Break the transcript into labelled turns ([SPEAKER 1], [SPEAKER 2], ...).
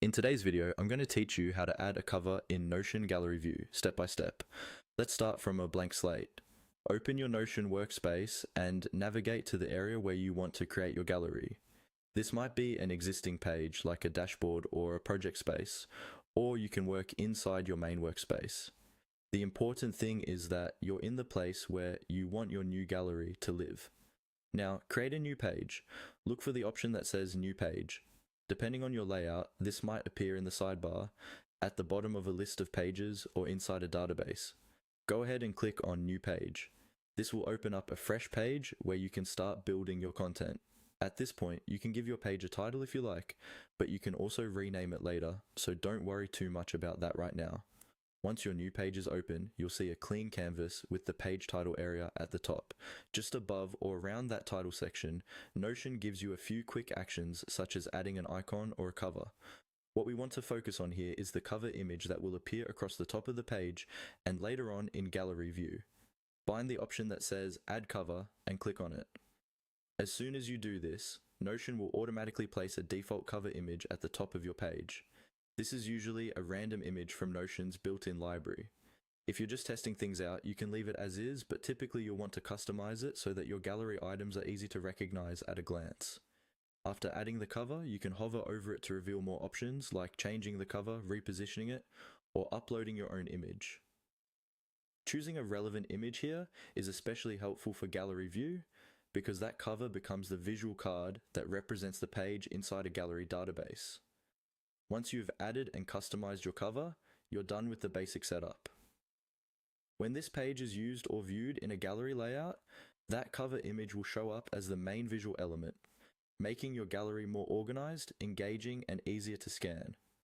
[SPEAKER 1] In today's video, I'm going to teach you how to add a cover in Notion Gallery View, step by step. Let's start from a blank slate. Open your Notion workspace and navigate to the area where you want to create your gallery. This might be an existing page like a dashboard or a project space, or you can work inside your main workspace. The important thing is that you're in the place where you want your new gallery to live. Now, create a new page. Look for the option that says New Page. Depending on your layout, this might appear in the sidebar, at the bottom of a list of pages, or inside a database. Go ahead and click on New Page. This will open up a fresh page where you can start building your content. At this point, you can give your page a title if you like, but you can also rename it later, so don't worry too much about that right now. Once your new page is open, you'll see a clean canvas with the page title area at the top. Just above or around that title section, Notion gives you a few quick actions such as adding an icon or a cover. What we want to focus on here is the cover image that will appear across the top of the page and later on in Gallery View. Find the option that says Add Cover and click on it. As soon as you do this, Notion will automatically place a default cover image at the top of your page. This is usually a random image from Notion's built-in library. If you're just testing things out, you can leave it as is, but typically you'll want to customize it so that your gallery items are easy to recognize at a glance. After adding the cover, you can hover over it to reveal more options like changing the cover, repositioning it, or uploading your own image. Choosing a relevant image here is especially helpful for Gallery View because that cover becomes the visual card that represents the page inside a gallery database. Once you've added and customized your cover, you're done with the basic setup. When this page is used or viewed in a gallery layout, that cover image will show up as the main visual element, making your gallery more organized, engaging, and easier to scan.